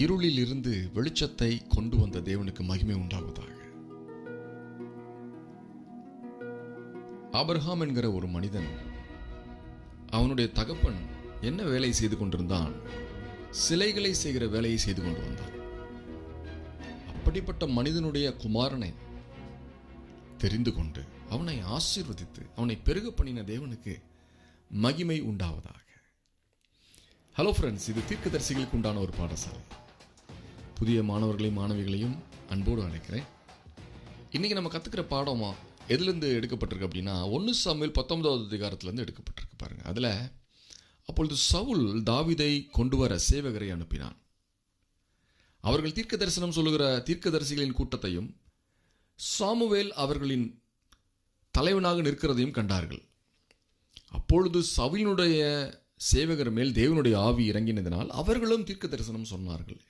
இருளில் இருந்து வெளிச்சத்தை கொண்டு வந்த தேவனுக்கு மகிமை உண்டாவதாக. ஆபிரகாம் என்கிற ஒரு மனிதன், அவனுடைய தகப்பன் என்ன வேலை செய்து கொண்டிருந்தான்? சிலைகளை செய்கிற வேலையை செய்து கொண்டு வந்தான். அப்படிப்பட்ட மனிதனுடைய குமாரனை தெரிந்து கொண்டு அவனை ஆசீர்வதித்து அவனை பெருக பண்ணின தேவனுக்கு மகிமை உண்டாவதாக. ஹலோ ஃப்ரெண்ட்ஸ், இது தீர்க்கதரிசிகளுக்கு உண்டான ஒரு பாடசாலை. புதிய மாணவர்களையும் மாணவிகளையும் அன்போடு அழைக்கிறேன். இன்னைக்கு நம்ம கற்றுக்கிற பாடமா எதுலேருந்து எடுக்கப்பட்டிருக்கு அப்படின்னா 1 சாமுவேல் 19வது அதிகாரத்திலேருந்து எடுக்கப்பட்டிருக்கு. பாருங்க, அதில் அப்பொழுது சவுல் தாவீதை கொண்டு வர சேவகரை அனுப்பினான். அவர்கள் தீர்க்க தரிசனம் சொல்லுகிற தீர்க்கதரிசிகளின் கூட்டத்தையும் சாமுவேல் அவர்களின் தலைவனாக நிற்கிறதையும் கண்டார்கள். அப்பொழுது சவுலினுடைய சேவகர் மேல் தேவனுடைய ஆவி இறங்கினதினால் அவர்களும் தீர்க்க தரிசனம் சொன்னார்கள்.